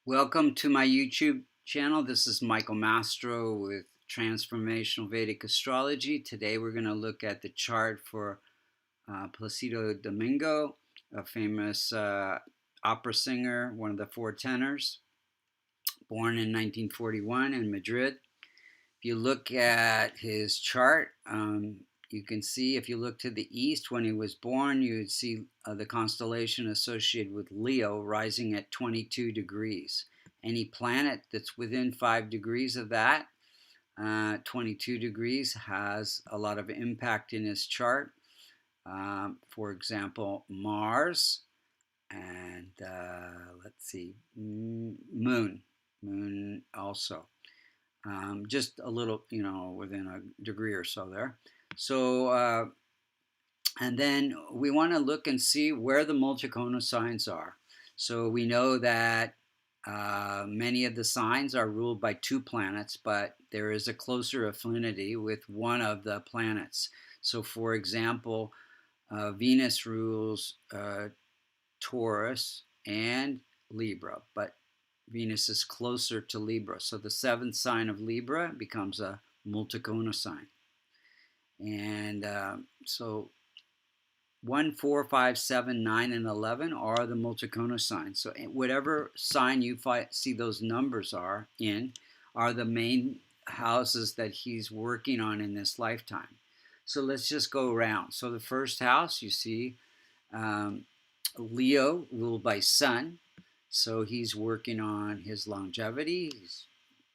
Welcome to my YouTube channel. This is Michael Mastro with Transformational Vedic Astrology. Today we're going to look at the chart for Placido Domingo, a famous opera singer, one of the four tenors, born in 1941 in Madrid. If you look at his chart, you can see if you look to the east when he was born, you would see the constellation associated with Leo rising at 22 degrees. Any planet that's within 5 degrees of that, 22 degrees, has a lot of impact in his chart. For example, Mars and let's see, Moon also. Just a little, within a degree or so there. So, and then we want to look and see where the multicona signs are. So we know that many of the signs are ruled by two planets, but there is a closer affinity with one of the planets. So, for example, Venus rules Taurus and Libra, but Venus is closer to Libra. So the seventh sign of Libra becomes a multicona sign. And so 1, 4, 5, 7, 9, and 11 are the multicona signs. So whatever sign you see those numbers are in are the main houses that he's working on in this lifetime. So let's just go around. So the first house, you see Leo, ruled by Sun. So he's working on his longevity. He's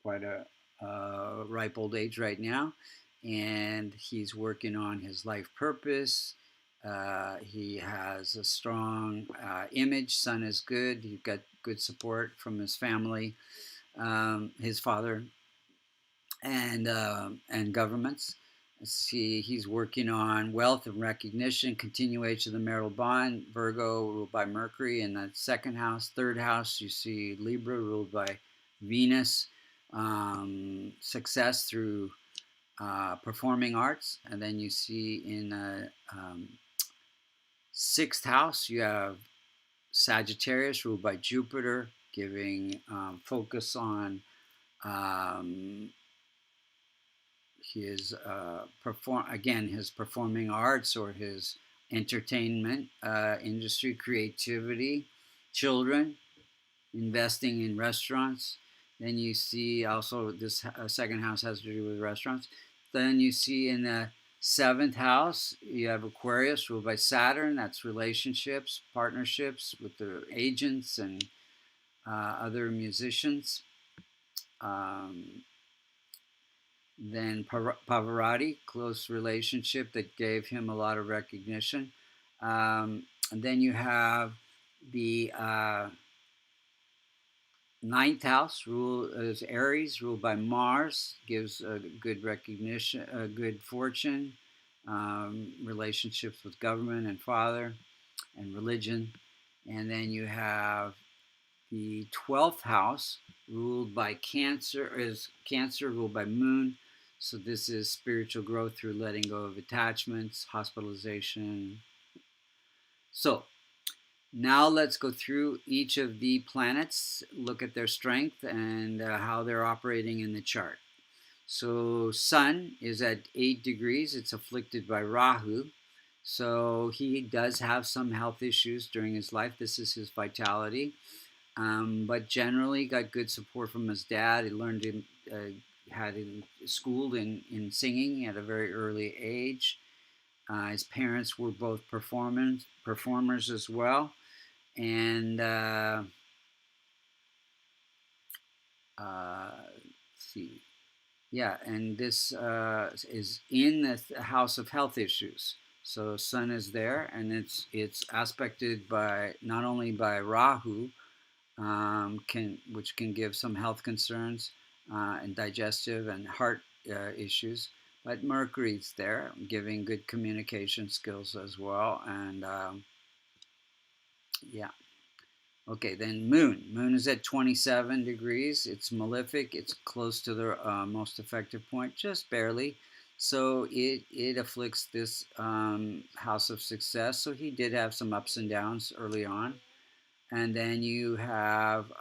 quite a ripe old age right now. And he's working on his life purpose. He has a strong image. Sun is good. He's got good support from his family, his father, and governments. Let's see, he's working on wealth and recognition, continuation of the marital bond. Virgo, ruled by Mercury in the second house. Third house, you see Libra, ruled by Venus. Success through performing arts. And then you see in the sixth house, you have Sagittarius, ruled by Jupiter, giving focus on his his performing arts or his entertainment industry, creativity, children, investing in restaurants. Then you see also this second house has to do with restaurants. Then you see in the seventh house you have Aquarius, ruled by Saturn. That's relationships, partnerships with the agents and other musicians. Then Pavarotti, close relationship that gave him a lot of recognition. And then you have the ninth house is Aries, ruled by Mars, gives a good recognition, a good fortune, relationships with government and father and religion. And then you have the 12th house, ruled by Cancer, ruled by Moon. So this is spiritual growth through letting go of attachments, hospitalization. So now let's go through each of the planets, look at their strength and how they're operating in the chart. So Sun is at 8 degrees. It's afflicted by Rahu. So he does have some health issues during his life. This is his vitality. But generally got good support from his dad. He learned had schooled in singing at a very early age. His parents were both performers as well. And let's see. Yeah, and this is in the house of health issues. So Sun is there, and it's aspected by not only by Rahu, which can give some health concerns and digestive and heart issues. But Mercury's there, giving good communication skills as well. And yeah. Okay, then Moon. Moon is at 27 degrees. It's malefic. It's close to the most effective point, just barely. So it afflicts this house of success. So he did have some ups and downs early on. And then you have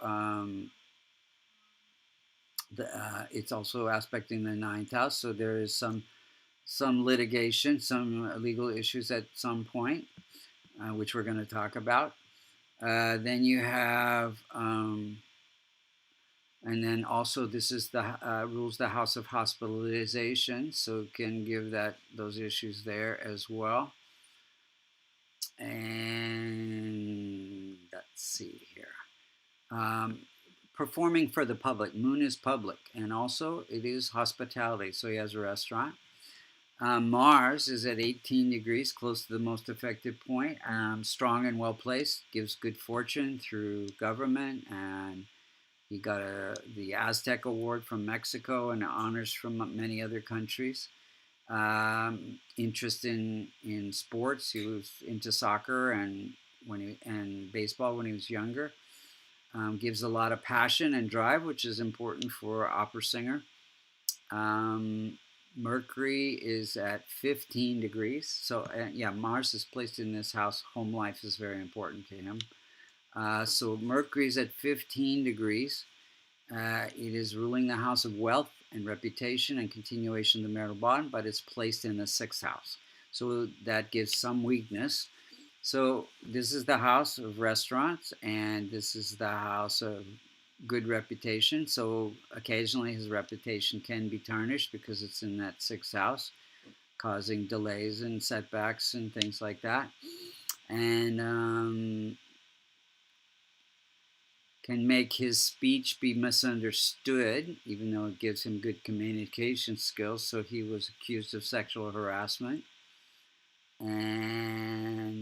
it's also aspecting the ninth house, so there is some litigation, some legal issues at some point, which we're going to talk about. Then you have, and then also this is the rules the house of hospitalization, so it can give those issues there as well. And let's see here. Performing for the public. Moon is public, and also it is hospitality. So he has a restaurant. Mars is at 18 degrees, close to the most effective point. Strong and well placed, gives good fortune through government, and he got the Aztec Award from Mexico and honors from many other countries. Interest in sports. He was into soccer and baseball when he was younger. Gives a lot of passion and drive, which is important for an opera singer. Mercury is at 15 degrees. So yeah, Mars is placed in this house. Home life is very important to him. So Mercury is at 15 degrees. It is ruling the house of wealth and reputation and continuation of the marital bond, but it's placed in the sixth house. So that gives some weakness. So this is the house of restaurants, and this is the house of good reputation. So occasionally his reputation can be tarnished because it's in that sixth house, causing delays and setbacks and things like that. And can make his speech be misunderstood, even though it gives him good communication skills. So he was accused of sexual harassment. And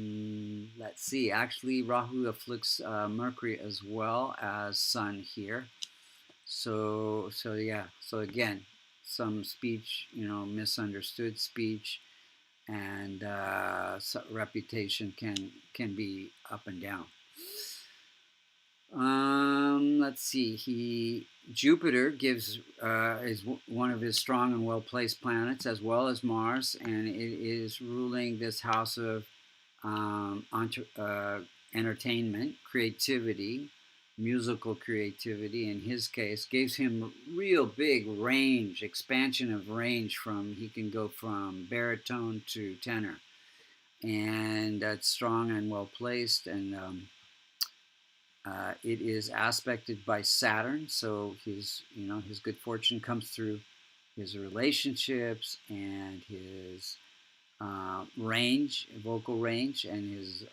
let's see, actually Rahu afflicts Mercury as well as Sun here. So yeah, so again, some speech, misunderstood speech, and so reputation can be up and down. Let's see. Jupiter is one of his strong and well-placed planets, as well as Mars, and it is ruling this house of entertainment, creativity, musical creativity. In his case, gives him real big range, expansion of range. He can go from baritone to tenor, and that's strong and well-placed. And it is aspected by Saturn, so his good fortune comes through his relationships and his range, vocal range, and his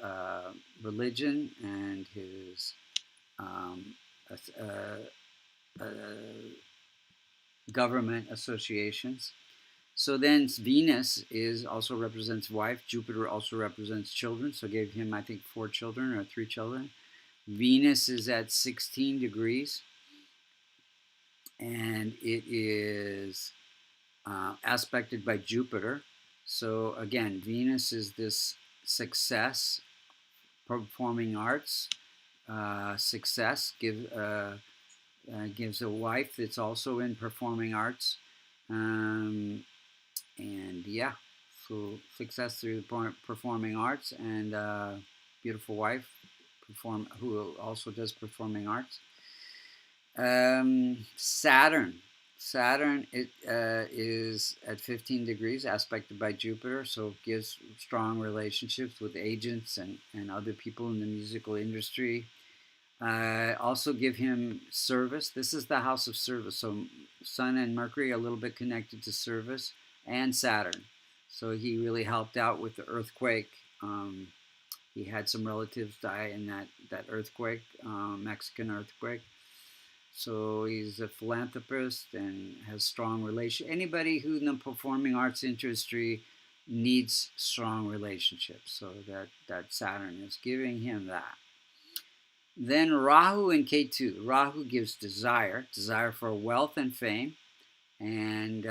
religion and his government associations. So then Venus also represents wife. Jupiter also represents children. So gave him, I think, 4 children or 3 children. Venus is at 16 degrees, and it is aspected by Jupiter. So again, Venus is this success, performing arts, success, gives a wife that's also in performing arts, and yeah, so success through performing arts, and beautiful wife who also does performing arts. Saturn is at 15 degrees, aspected by Jupiter, so gives strong relationships with agents and other people in the musical industry. Also give him service. This is the house of service, so Sun and Mercury are a little bit connected to service, and Saturn. So he really helped out with the earthquake. He had some relatives die in that earthquake, Mexican earthquake. So he's a philanthropist and has strong relation. Anybody who in the performing arts industry needs strong relationships. So that Saturn is giving him that. Then Rahu and K2. Rahu gives desire for wealth and fame, and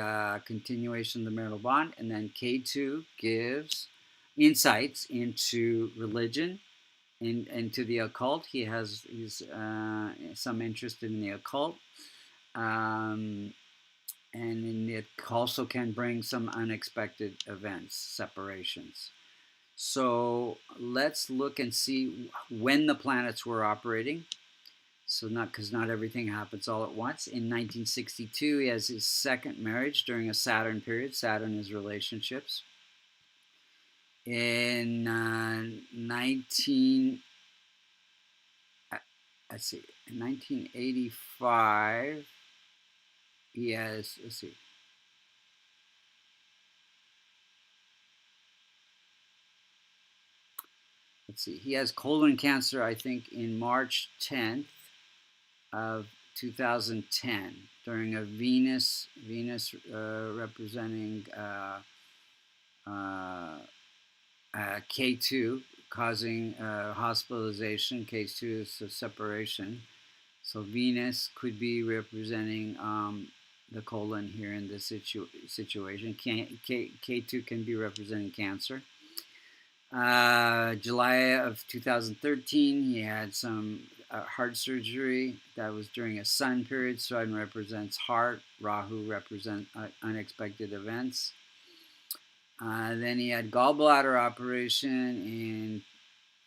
continuation of the marital bond. And then K2 gives insights into religion, into the occult. He's some interest in the occult, and it also can bring some unexpected events, separations. So let's look and see when the planets were operating. So because not everything happens all at once. In 1962, he has his second marriage during a Saturn period. Saturn is relationships. In 1985, he has, he has colon cancer, I think, in March 10th of 2010 during a Venus representing K2, causing hospitalization. K2 is a separation. So Venus could be representing the colon here in this situation. K2 can be representing Cancer. July of 2013, he had some heart surgery. That was during a Sun period. Sun represents heart. Rahu represents unexpected events. Then he had gallbladder operation in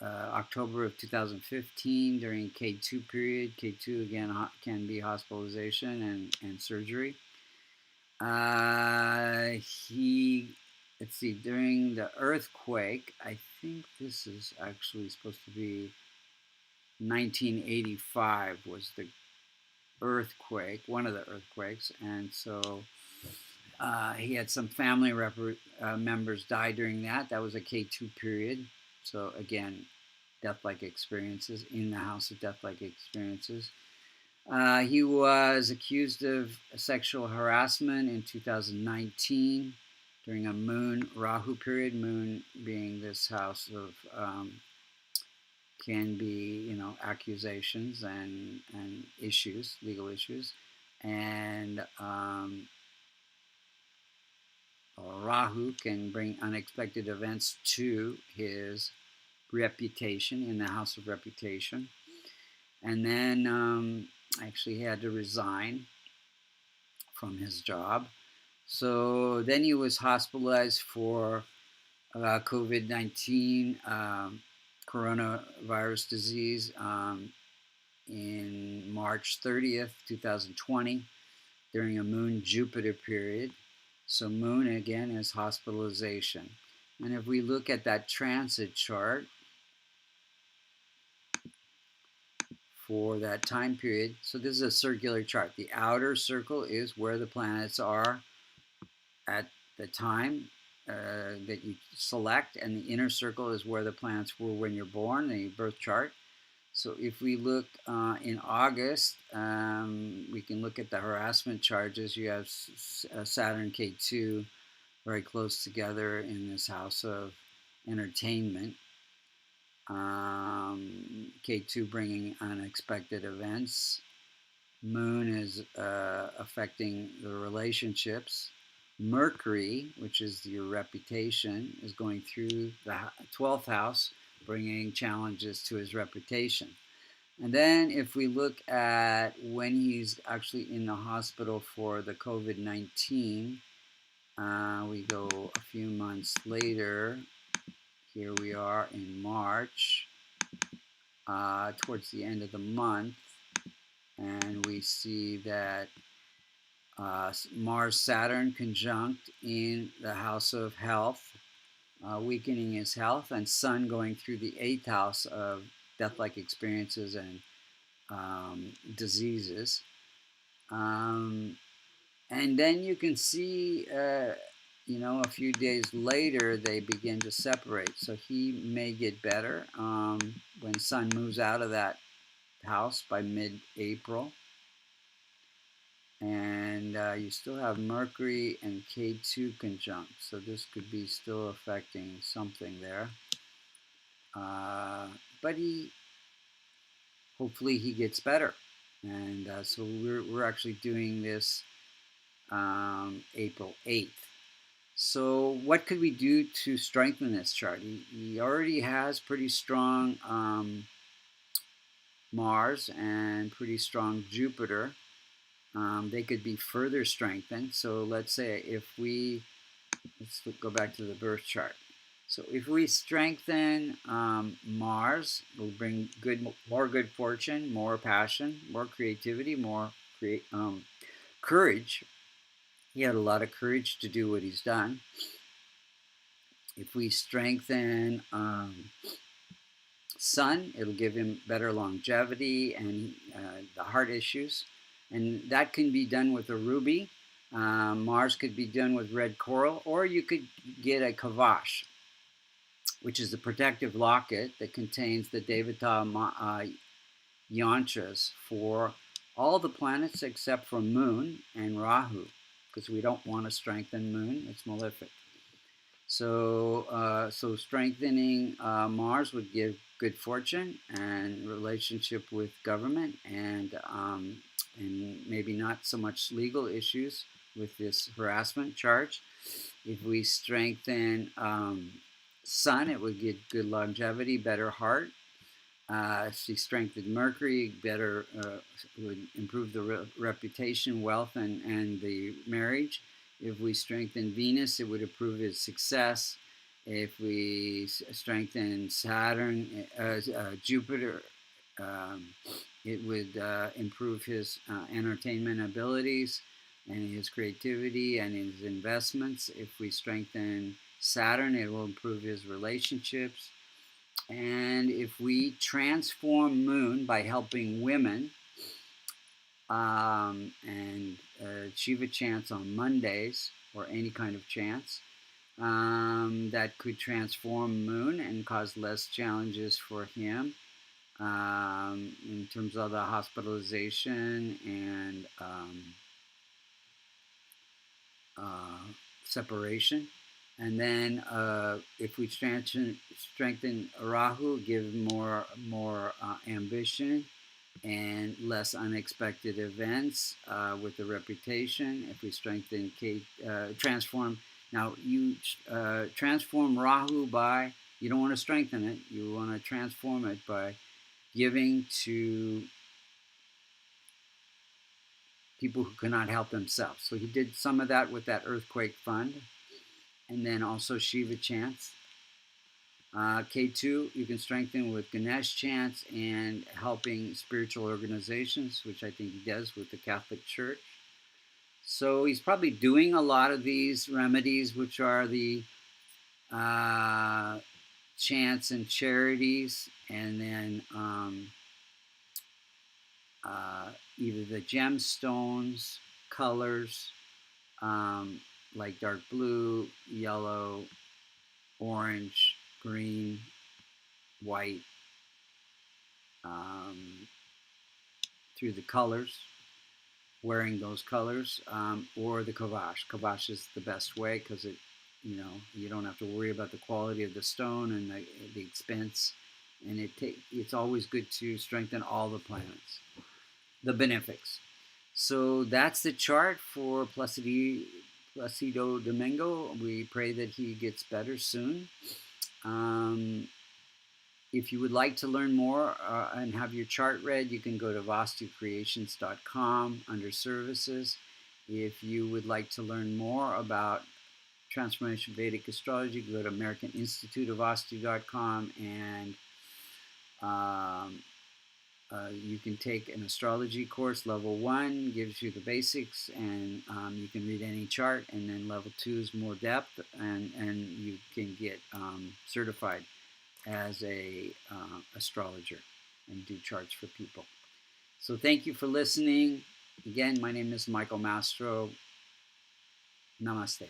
October of 2015 during K2 period. K2 again can be hospitalization and surgery. During the earthquake, I think this is actually supposed to be 1985 was the earthquake, one of the earthquakes, and so he had some family members die during that. That was a K2 period. So again, death-like experiences in the house of death-like experiences. He was accused of sexual harassment in 2019 during a Moon Rahu period. Moon being this house of can be accusations and issues, legal issues, and Rahu can bring unexpected events to his reputation in the house of reputation. And then actually he had to resign from his job. So then he was hospitalized for COVID-19 coronavirus disease in March 30th, 2020 during a Moon-Jupiter period. So Moon again is hospitalization. And if we look at that transit chart for that time period, so this is a circular chart. The outer circle is where the planets are at the time that you select, and the inner circle is where the planets were when you're born, the birth chart. So if we look in August, we can look at the harassment charges. You have Saturn K2 very close together in this house of entertainment. K2 bringing unexpected events. Moon is affecting the relationships. Mercury, which is your reputation, is going through the 12th house, bringing challenges to his reputation. And then if we look at when he's actually in the hospital for the COVID-19, we go a few months later. Here we are in March, towards the end of the month, and we see that Mars-Saturn conjunct in the house of health, weakening his health, and Sun going through the 8th house of death-like experiences and diseases. And then you can see, a few days later, they begin to separate. So he may get better when Sun moves out of that house by mid-April. And you still have Mercury and K2 conjunct, so this could be still affecting something there. But hopefully he gets better. And so we're actually doing this April 8th. So what could we do to strengthen this chart? He already has pretty strong Mars and pretty strong Jupiter. They could be further strengthened. So let's say let's go back to the birth chart. So if we strengthen Mars, we'll bring more good fortune, more passion, more creativity, more courage. He had a lot of courage to do what he's done. If we strengthen Sun, it'll give him better longevity and the heart issues. And that can be done with a ruby. Mars could be done with red coral, or you could get a kavash, which is a protective locket that contains the Devata yantras for all the planets except for Moon and Rahu, because we don't want to strengthen Moon; it's malefic. So, strengthening Mars would give good fortune and relationship with government, and maybe not so much legal issues with this harassment charge. If we strengthen Sun, it would give good longevity, better heart. If we strengthened Mercury, better would improve the reputation, wealth, and the marriage. If we strengthen Venus, it would improve his success. If we strengthen Saturn, Jupiter, it would improve his entertainment abilities and his creativity and his investments. If we strengthen Saturn, it will improve his relationships. And if we transform Moon by helping women and achieve a chance on Mondays or any kind of chance, that could transform Moon and cause less challenges for him in terms of the hospitalization and separation. And then if we strengthen Rahu, give more ambition and less unexpected events with the reputation. If we strengthen transform, now you transform Rahu by, you don't want to strengthen it, you want to transform it by giving to people who cannot help themselves. So he did some of that with that earthquake fund, and then also Shiva chants. K2, you can strengthen with Ganesh chants and helping spiritual organizations, which I think he does with the Catholic Church. So he's probably doing a lot of these remedies, which are the chants and charities, and then either the gemstones, colors, like dark blue, yellow, orange, green, white, through the colors, wearing those colors, or the kavash. Kavash is the best way because it, you don't have to worry about the quality of the stone and the expense, and it's always good to strengthen all the planets, the benefics. So that's the chart for Placido Domingo. We pray that he gets better soon. If you would like to learn more and have your chart read, you can go to vastucreations.com under services. If you would like to learn more about Transformational Vedic Astrology, go to American Institute of Vastu.com, and you can take an astrology course. Level 1 gives you the basics, and you can read any chart, and then level 2 is more depth, and you can get certified as a astrologer and do charts for people. So thank you for listening. Again, my name is Michael Mastro. Namaste.